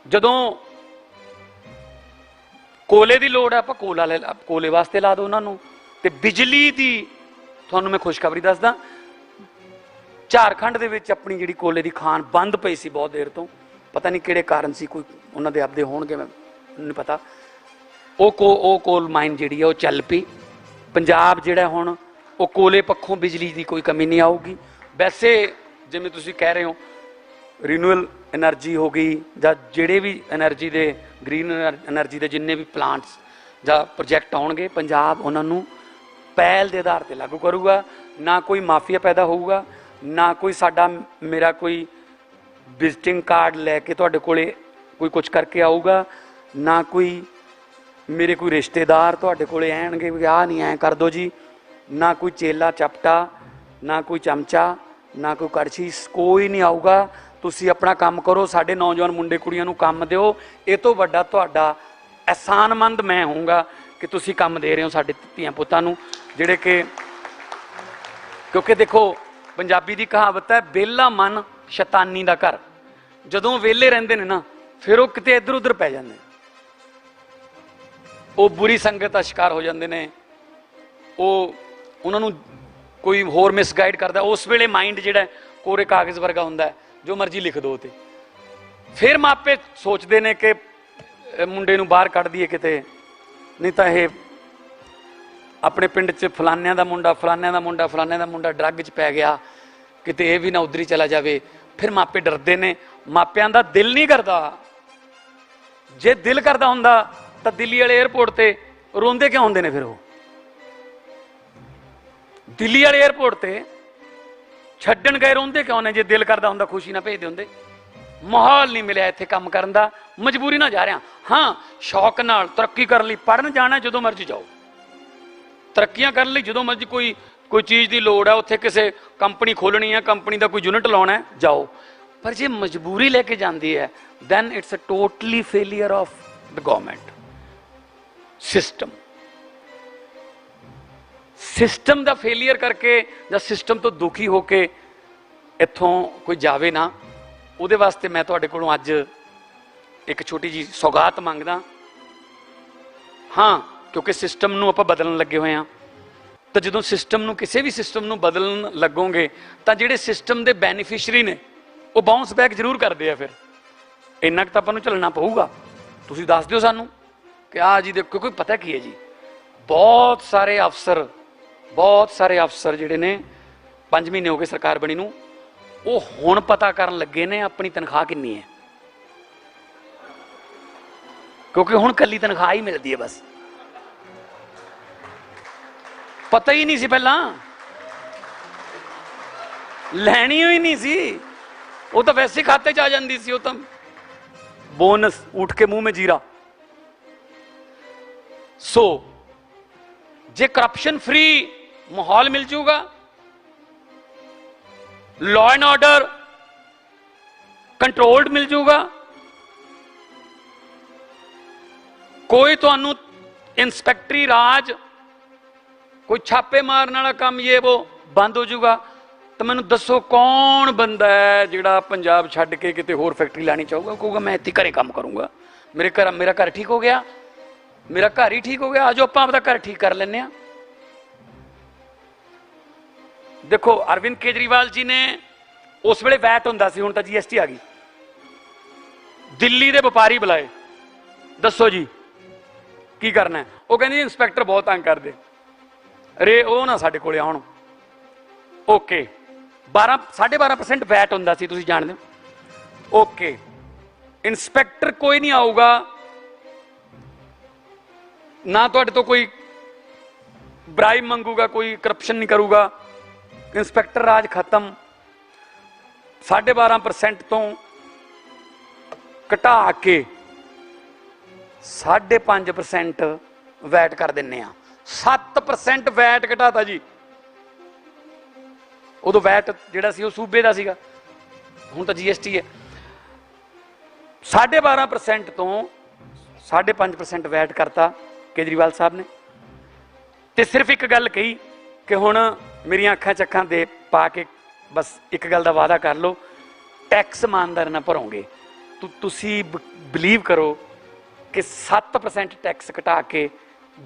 [SPEAKER 1] जदों कोले की लोड़ है आप कोला ले, कोले वास्ते ला दो उन्होंने। ते बिजली की तुहानू मैं खुशखबरी दसदा, झारखंड दे विच अपनी जिहड़ी कोले की खान बंद पई सी बहुत देर तो, पता नहीं किहड़े कारण सी, कोई उन्होंने आपदे होणगे मैनूं नहीं पता। वो कोल माइन जिहड़ी है वो चल पई। पंजाब जिहड़ा हुण वो कोले पक्षों बिजली की कोई कमी नहीं आऊगी। वैसे जिवें तुसीं कह रहे हो रिन्यूएबल एनर्जी हो गई, जां जिहड़े भी एनर्जी दे ग्रीन एनर्जी दे जिन्ने भी प्लांट्स जां प्रोजैक्ट आउणगे, पंजाब उन्हां नूं पहल के आधार पर लागू करूगा। ना कोई माफिया पैदा होऊगा, ना कोई साडा मेरा कोई विजिटिंग कार्ड लैके तुहाडे कोले कोई कुछ करके आऊगा, ना कोई मेरे कोई रिश्तेदार तुहाडे कोले आएणगे भी आ नहीं ऐ कर दो जी, ना कोई चेला चपटा, ना कोई चमचा, ना कोई कड़छी, कोई नहीं आऊगा। तुसी अपना काम करो, साडे नौजवान मुंडे कुड़ियां नूं काम दिओ। ये तो वड्डा तुहाडा एहसानमंद मैं होऊंगा कि तुसी काम दे रहे हो साडे धीआं पुत्तां नूं, जिहड़े कि क्योंकि देखो पंजाबी दी कहावत है वेला मन शैतानी दा घर। जदों वेले रहिंदे ने ना फिर वो किते इधर उधर पै जांदे, वो बुरी संगत का शिकार हो जाते हैं, वो उन्होंने कोई होर मिसगाइड करता। उस वेले माइंड जिहड़ा कोरे कागज़ वर्गा हुंदा है, जो मर्जी लिख दो। तो फिर मापे सोचते हैं कि मुंडे नूं बाहर कढ़ दईए किते, नहीं तो यह अपने पिंड च फलानिया का मुंडा फलानिया का मुंडा फलानिया का मुंडा ड्रग च पै गया, किते यह भी ना उधर ही चला जाए। फिर मापे डरते हैं, मापियां दा दिल नहीं करता। जे दिल करता हुंदा तो दिल्ली वाले एयरपोर्ट से रोंदे क्यों होंदे ने? फिर वो दिल्ली वाले एयरपोर्ट से छड्डण गए रोंदे क्यों ने? जे दिल करदा हुंदा खुशी ना भेजदे हुंदे। माहौल नहीं मिलिया इत्थे काम करन दा, मजबूरी ना जा रहा। हाँ, शौक नाल तरक्की करन लई पढ़न जाना, जदों मर्जी जाओ। तरक्कियां करन लई जदों मर्जी कोई कोई चीज़ की लोड़ है, उत्थे किसी कंपनी खोलनी है, कंपनी का कोई यूनिट लाना है, जाओ। पर जे मजबूरी लेके जाती है, then it's a totally failure of the government system. System का फेलियर करके या सिस्टम तो दुखी होके इत्थों कोई जावे ना, उहदे वास्ते मैं तुहाडे कोलों अज एक छोटी जी सौगात मंगदा। हाँ, क्योंकि सिस्टम नूं आपां बदलण लगे हुए हैं, तो जो सिस्टम नूं किसी भी सिस्टम नूं बदलण लगोगे तो जिहड़े सिस्टम के बेनीफिशरी ने वो बाउंस बैक जरूर करते हैं। फिर इन्ना तो आपां नूं झलना पऊगा। तुसीं दस दिओ सानूं कि आ जी देखो, क्योंकि पता की है जी, बहुत सारे अफसर जिहड़े ने 5 महीने हो गए सरकार बनी नूं, वो हुण पता करन लगे ने अपनी तनख्वाह कितनी है, क्योंकि हुण कल्ली तनख्वाह ही मिलती है बस। पता ही नहीं सी, पहला लैनी ही नहीं सी, वो तो वैसे खाते च आ जाती सी, वो तो बोनस उठ के मुंह में जीरा। सो जे करप्शन फ्री माहौल मिल जूगा, लॉ एंड ऑर्डर कंट्रोल्ड मिल जूगा, कोई तुहानू इंस्पैक्टरी राज, कोई छापे मारने वाला काम ये वो बंद हो जूगा, तो मैनू दसो कौन बंदा है जिहड़ा पंजाब छड्ड के किते होर फैक्टरी लानी चाहूगा? कहूगा मैं इत्थे घरे काम करूंगा, मेरा घर ठीक हो गया, मेरा घर ही ठीक हो गया, आजो आपां आपदा घर ठीक कर लैंदे आ। देखो अरविंद केजरीवाल जी ने उस वेले वैट हुंदा सी, हुण तां GST आ गई। दिल्ली दे व्यापारी बुलाए, दसो जी की करना है? वो कहंदे इंस्पैक्टर बहुत तंग करदे, अरे वो ना साडे कोले आउण। ओके, 12.5% वैट हुंदा सी, तुसीं जाणदे हो। ओके, इंस्पैक्टर कोई नहीं आऊगा ना, तुहाडे तो कोई ब्राइब मंगूगा, कोई करप्शन नहीं करूगा, इंस्पैक्टर राज खत्म। 12.5% तो घटा के 5.5% वैट कर दिन्ने आ। 7% वैट घटाता जी। उदो वैट जिहड़ा सी सूबे का सीगा, हुण तां GST है। 12.5% तो 5.5% वैट करता केजरीवाल साहब ने, ते सिर्फ एक गल कही कि हुण मेरियां अखां चक्खां दे पा के बस एक गल का वादा कर लो, टैक्स ईमानदार ना भरोगे। तुसीं बिलीव करो कि 7% टैक्स घटा के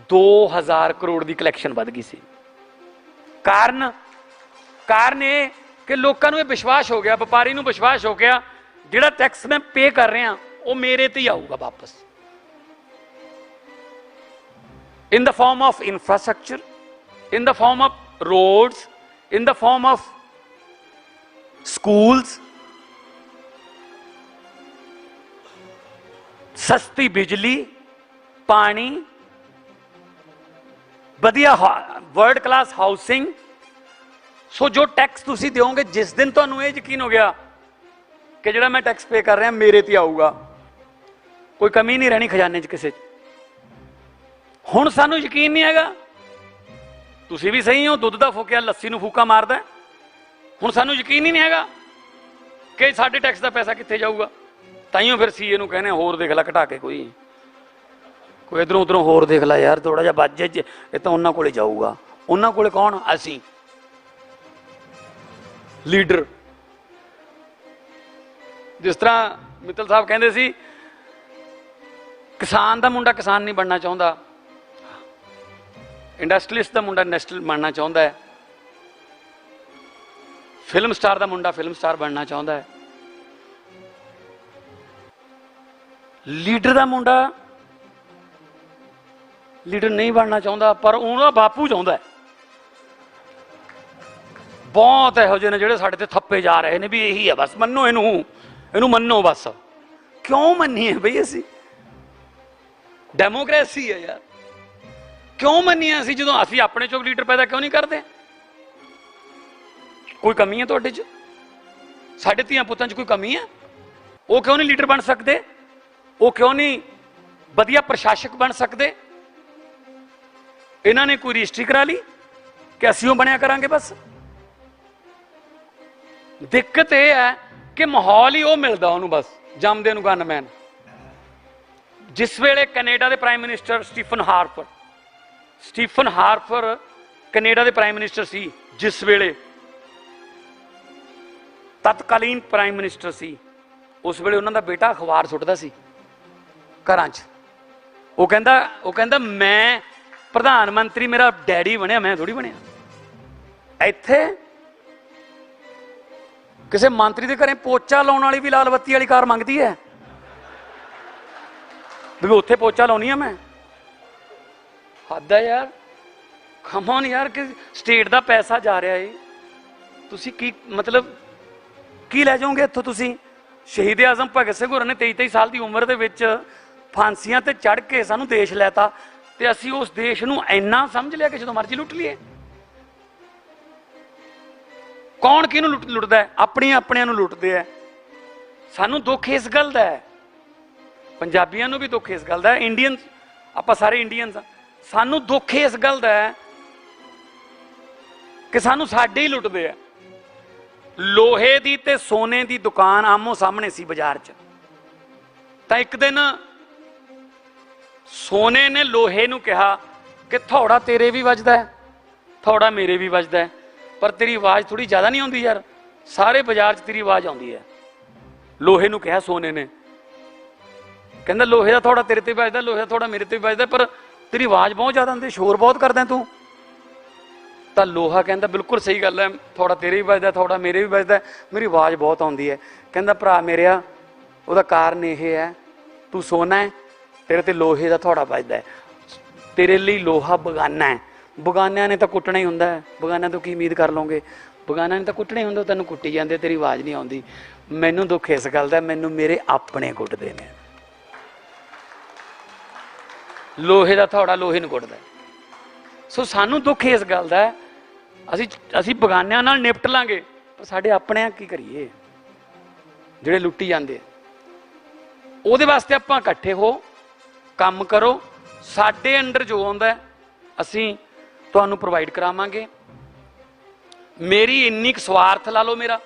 [SPEAKER 1] 2000 करोड़ की कलैक्शन वध गई सी। कारण ये कि लोगों को विश्वास हो गया, व्यापारी को विश्वास हो गया, जिहड़ा टैक्स मैं पे कर रहा वो मेरे ते ही आऊगा वापस, in the form of infrastructure, in the form of roads, in the form of schools, सस्ती बिजली, पानी, वधिया वर्ल्ड क्लास हाउसिंग। सो जो टैक्स तुसी दोगे, जिस दिन तुहानू ये यकीन हो गया कि जिहड़ा मैं टैक्स पे कर रहा मेरे ते आऊगा, कोई कमी नहीं रहनी खजाने च किसी। हुण सानू यकीन नहीं हैगा, तुसी भी सही हो, दुध का फूकिया लस्सी नू फूका मारदा। हुण सानू यकीन ही नहीं हैगा कि साडे टैक्स का पैसा कित्थे जाऊगा। ताइयों फिर सीए नू कहने होर देख ला घटा के, कोई इधरों उधरों होर देख ला यार, थोड़ा जिहा बजट ये तो उन्हां कोले जाऊगा। उन्हां कोले कौन? असीं लीडर। जिस तरह मित्तल साहब कहते सी, किसान का मुंडा किसान नहीं बनना चाहता, इंडस्ट्रीलिस्ट का मुंडा इंडस्ट्री बनना चाहता है, फिल्म स्टार का मुंडा फिल्म स्टार बनना चाहता है, लीडर का मुंडा लीडर नहीं बनना चाहता, पर उन्होंने बापू चाहता है। बहुत यहो ਜਿਹੇ ਨੇ ਜਿਹੜੇ ਸਾਡੇ ਤੇ ਥੱਪੇ ਜਾ ਰਹੇ ਨੇ भी यही है, बस मनो इनू मनो बस। क्यों मनीए बई असी? डेमोक्रेसी है यार, क्यों मनीए असी? जो असी अपने चों लीडर पैदा क्यों नहीं करते? कोई कमी है तुहाडे च? साडे धीआं पुत्तां च कोई कमी है? वो क्यों नहीं लीडर बन सकते? वो क्यों नहीं वधिया प्रशासक बन सकते? इन्हां ने कोई रजिस्ट्री करा ली कि असीं वो बनिया करांगे? बस दिक्कत यह है कि माहौल ही वो मिलता उन्होंने, बस जमदे नूं गनमैन। जिस वेले कनेडा के prime minister Stephen Harper Canada के प्राइम मिनिस्टर सी, जिस वेले तत्कालीन प्राइम मिनिस्टर सी, उस वेले उन्होंने बेटा अखबार सुटदा सी घरां च। वो कहंदा मैं प्रधानमंत्री, मेरा डैडी बनया, मैं थोड़ी बनया। इत्थे किसी मंत्री के घरें पोचा लाने वाली भी लाल बत्ती वाली कार मंगती है भी उत्थे पोचा लाउणी है मैं। हद है यार, कमॉन यार, कि स्टेट का पैसा जा रहा है, तुसी की मतलब की लै जाओगे इत्थों? तुसी शहीद आजम भगत सिंह होरां ने 23 साल की उम्र दे विच फांसियां ते चढ़ के सानू देश लैता, ते असी उस देश नूं इन्ना समझ लिया कि जो मर्जी लुट लीए। कौन किहनूं लुटदा है? अपने लुटदे है। सानू दुख इस गल दा है, पंजाबियों नूं भी दुख इस गल दा है, इंडियन आपां सारे इंडियंस, सानू दुख इस गल दा है कि सानू साडे ही लुटदे है। लोहे दी ते सोने दी दुकान आमो सामने सी बाजार च, तां एक दिन सोने ने लोहे नूं कहा कि थोड़ा तेरे भी वजदा है, थोड़ा मेरे भी वजदा है, पर तेरी आवाज़ थोड़ी ज़्यादा नहीं आती यार, सारे बाजार च तेरी आवाज़ आती है। लोहे नूं कहा सोने ने, कहंदा लोहे का थोड़ा तेरे ते बजदा, लोहे का थोड़ा मेरे ते बजदा, पर तेरी आवाज़ बहुत ज़्यादा आती, शोर बहुत करदा तू। तो लोहा कहंदा बिल्कुल सही गल है, थोड़ा तेरे भी बजदा, थोड़ा मेरे भी बजदा, मेरी आवाज़ बहुत आती है। कहंदा भरा मेरिया, उहदा कारण यह है तू सोना है, तेरे ते लोहे का थोड़ा बजदा है, तेरे लिए लोहा बगाना है, बगानिया ने तो कुटना ही होंदा है, बगानिया तो की उम्मीद कर लोगे, बगानिया ने तो कुटना ही होंदा, तेन कुट्टी जाते, तेरी आवाज़ नहीं आती। मैनू दुख इस गल दा, मैनू मेरे अपने कुटदे ने, लोहे का थोड़ा लोहे नूं कुटदा। सो सानू दुख इस गल दा, असी बगानिया नाल निपट लांगे, पर साडे अपने की करिए जिहड़े लुट्टी जांदे। उहदे वास्ते आपां इकट्ठे हो काम करो, साडे अंडर जो आउंदा असी तुहानू प्रोवाइड करावांगे। मेरी इन्नी स्वार्थ ला लो मेरा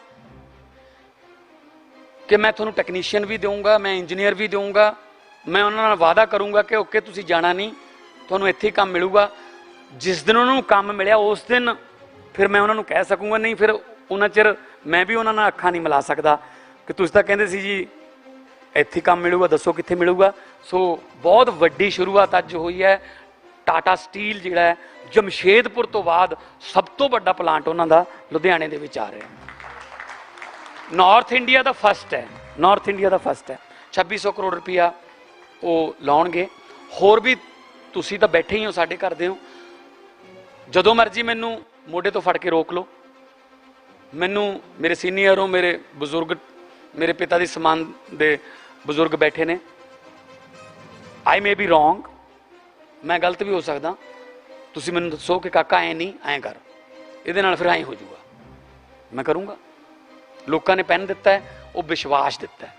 [SPEAKER 1] कि मैं तुहानू टैक्नीशियन भी दूंगा, मैं इंजीनियर भी दूंगा, मैं उन्हां नाल वादा करूंगा कि ओके तुसीं जाना नहीं, तुहानू इत्थे ही काम मिलूगा। जिस दिन उन्होंने काम मिलिया उस दिन फिर मैं उन्होंने कह सकूँगा, नहीं फिर उन्ना चिर मैं भी उन्होंने अखां नहीं मिला सकता कि तुसीं तां कहंदे सी जी इत्थे काम मिलूगा, दसो कित्थे मिलूगा। सो बहुत वड्डी शुरुआत अज हुई है। टाटा स्टील जिहड़ा है जमशेदपुर तो बाद सब तो वड्डा प्लांट उन्हों का लुधियाने दे विच आ रहा है। नॉर्थ इंडिया का फस्ट है, नॉर्थ इंडिया का फस्ट है। 2600 करोड़ रुपया वो लाउणगे। होर भी तुसीं तां बैठे ही हो, साडे घर दे हो, जदों मर्जी मैनू मोढे तो फड़ के रोक लो। मैनू मेरे सीनियर हो, मेरे बजुर्ग, मेरे पिता दी समान दे बजुर्ग बैठे ने। आई मे बी रोंग, मैं गलत भी हो सकदा, तुसीं मैनू दसो कि काका ऐ नहीं ऐ कर, इहदे नाल फिर ऐ हो जाऊगा, मैं करूँगा। लोगों ने पैन दिता है, वो विश्वास दिता है।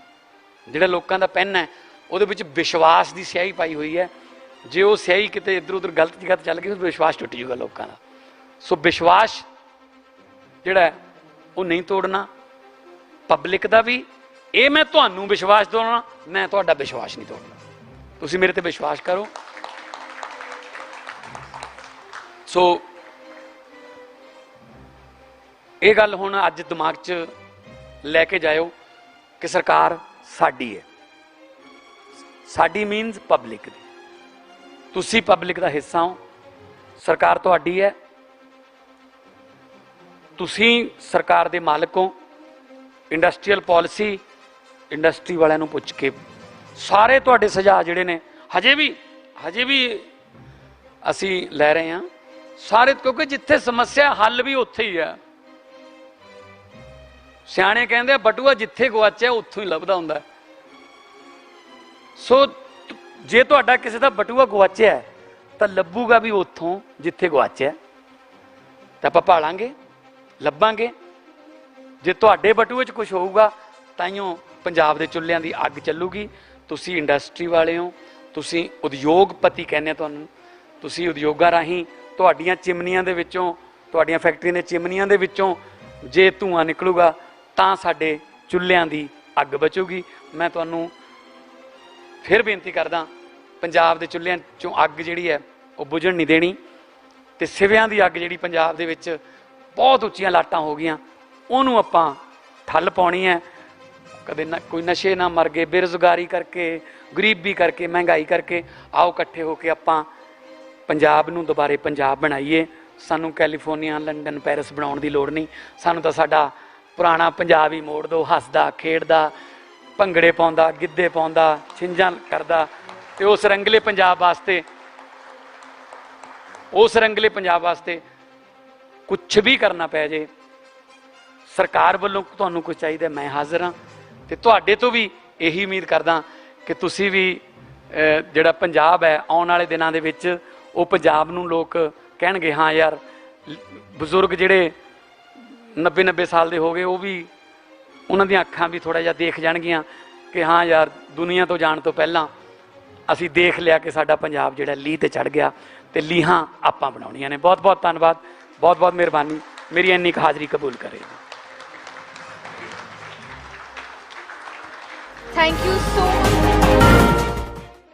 [SPEAKER 1] जिहड़ा लोगों का पैन है उहदे विच विश्वास की स्याही पाई हुई है। जे वो स्याही किते इधर उधर गलत जगह चल गई, फिर विश्वास टुट जाऊगा लोगों का। सो विश्वास जिहड़ा है वो नहीं तोड़ना, पब्लिक का भी। ये मैं तुहानू विश्वास दिलाउणा, मैं तुहाडा विश्वास नहीं तोड़ना। तुसीं मेरे ते विश्वास करो। सो ये गल हुण अज दिमाग च लैके जाओ कि सरकार साडी है। साडी मीनस पब्लिक दी, तुसीं पब्लिक का हिस्सा हो, सरकार तुहाडी है, तुसीं सरकार दे मालिक हो। इंडस्ट्रीयल पॉलिसी इंडस्ट्री वालिਆਂ ਨੂੰ ਪੁੱਛ के सारे तुहाडे सुझाव जिहड़े ने हजे भी असीं लै रहे हैं सारे, क्योंकि जिथे समस्या हल भी उत्थे ही है। सियाणे कहंदे बटूआ जिथे गवाचिया उत्थों ही लभदा हुंदा है। सो जे तुहाडा किसी दा बटूआ गवाचिया है तो लभूगा भी उत्थों जिथे गवाचिया, तो आपां भालांगे, लभांगे, ਜੇ ਤੁਹਾਡੇ ਬਟੂਏ 'ਚ ਕੁਝ ਹੋਊਗਾ ਤਾਈਓ ਪੰਜਾਬ ਦੇ ਚੁੱਲ੍ਹਿਆਂ ਦੀ ਅੱਗ ਚੱਲੂਗੀ। ਤੁਸੀਂ ਇੰਡਸਟਰੀ ਵਾਲੇ ਹੋ, ਤੁਸੀਂ ਉਦਯੋਗਪਤੀ ਕਹਿੰਦੇ ਤੁਹਾਨੂੰ, ਤੁਸੀਂ ਉਦਯੋਗਾਂ ਰਾਹੀਂ ਤੁਹਾਡੀਆਂ ਚਿਮਨੀਆਂ ਦੇ ਵਿੱਚੋਂ, ਤੁਹਾਡੀਆਂ ਫੈਕਟਰੀਆਂ ਦੇ ਚਿਮਨੀਆਂ ਦੇ ਵਿੱਚੋਂ ਜੇ ਧੂੰਆਂ ਨਿਕਲੂਗਾ ਤਾਂ ਸਾਡੇ ਚੁੱਲ੍ਹਿਆਂ ਦੀ ਅੱਗ ਬਚੂਗੀ। ਮੈਂ ਤੁਹਾਨੂੰ ਫਿਰ ਬੇਨਤੀ ਕਰਦਾ, ਪੰਜਾਬ ਦੇ ਚੁੱਲ੍ਹਿਆਂ 'ਚੋਂ ਅੱਗ ਜਿਹੜੀ ਹੈ ਉਹ ਬੁਝਣ ਨਹੀਂ ਦੇਣੀ। ਤੇ ਸਿਵਿਆਂ ਦੀ ਅੱਗ ਜਿਹੜੀ ਪੰਜਾਬ ਦੇ ਵਿੱਚ ਬਹੁਤ ਉੱਚੀਆਂ ਲਾਟਾਂ ਹੋ ਗਈਆਂ, ਉਹਨੂੰ ਆਪਾਂ ਠੱਲ ਪਾਉਣੀ ਹੈ। ਕਦੇ ਕੋਈ ਨਸ਼ੇ ਨਾ ਮਰ ਗਏ, ਬੇਰੁਜ਼ਗਾਰੀ ਕਰਕੇ, ਗਰੀਬੀ ਕਰਕੇ, ਮਹਿੰਗਾਈ ਕਰਕੇ। ਆਓ ਇਕੱਠੇ ਹੋ ਕੇ ਆਪਾਂ ਪੰਜਾਬ ਨੂੰ ਦੁਬਾਰੇ ਪੰਜਾਬ ਬਣਾਈਏ। ਸਾਨੂੰ ਕੈਲੀਫੋਰਨੀਆ, ਲੰਡਨ, ਪੈਰਿਸ ਬਣਾਉਣ ਦੀ ਲੋੜ ਨਹੀਂ। ਸਾਨੂੰ ਤਾਂ ਸਾਡਾ ਪੁਰਾਣਾ ਪੰਜਾਬ ਹੀ ਮੋੜ ਦਿਓ, ਹੱਸਦਾ ਖੇਡਦਾ, ਭੰਗੜੇ ਪਾਉਂਦਾ, ਗਿੱਧੇ ਪਾਉਂਦਾ, ਛਿੰਝਾਂ ਕਰਦਾ। ਤੇ ਉਸ ਰੰਗਲੇ ਪੰਜਾਬ ਵਾਸਤੇ, ਉਸ ਰੰਗਲੇ ਪੰਜਾਬ ਵਾਸਤੇ ਕੁਛ ਵੀ ਕਰਨਾ ਪੈ ਜੇ, ਸਰਕਾਰ ਵੱਲੋਂ ਤੁਹਾਨੂੰ ਕੁਝ ਚਾਹੀਦਾ, ਮੈਂ ਹਾਜ਼ਰ ਹਾਂ। ਤੇ ਤੁਹਾਡੇ ਤੋਂ ਵੀ ਇਹੀ ਉਮੀਦ ਕਰਦਾ ਕਿ ਤੁਸੀਂ ਵੀ ਜਿਹੜਾ ਪੰਜਾਬ ਹੈ ਆਉਣ ਵਾਲੇ ਦਿਨਾਂ ਦੇ ਵਿੱਚ ਉਹ ਪੰਜਾਬ ਨੂੰ ਲੋਕ ਕਹਿਣਗੇ ਹਾਂ ਯਾਰ, ਬਜ਼ੁਰਗ ਜਿਹੜੇ 90 ਸਾਲ ਦੇ ਹੋ ਗਏ ਉਹ ਵੀ, ਉਹਨਾਂ ਦੀਆਂ ਅੱਖਾਂ ਵੀ ਥੋੜ੍ਹਾ ਜਿਹਾ ਦੇਖ ਜਾਣਗੀਆਂ ਕਿ ਹਾਂ ਯਾਰ, ਦੁਨੀਆ ਤੋਂ ਜਾਣ ਤੋਂ ਪਹਿਲਾਂ ਅਸੀਂ ਦੇਖ ਲਿਆ ਕਿ ਸਾਡਾ ਪੰਜਾਬ ਜਿਹੜਾ ਲੀਹ ਤੇ ਚੜ੍ਹ ਗਿਆ ਤੇ ਲੀਹਾਂ ਆਪਾਂ ਬਣਾਉਣੀਆਂ ਨੇ। ਬਹੁਤ ਬਹੁਤ ਧੰਨਵਾਦ, ਬਹੁਤ ਬਹੁਤ ਮਿਹਰਬਾਨੀ, ਮੇਰੀ ਇੰਨੀ ਕੁ ਹਾਜ਼ਰੀ ਕਬੂਲ ਕਰੇ ਜੀ।
[SPEAKER 2] Thank you so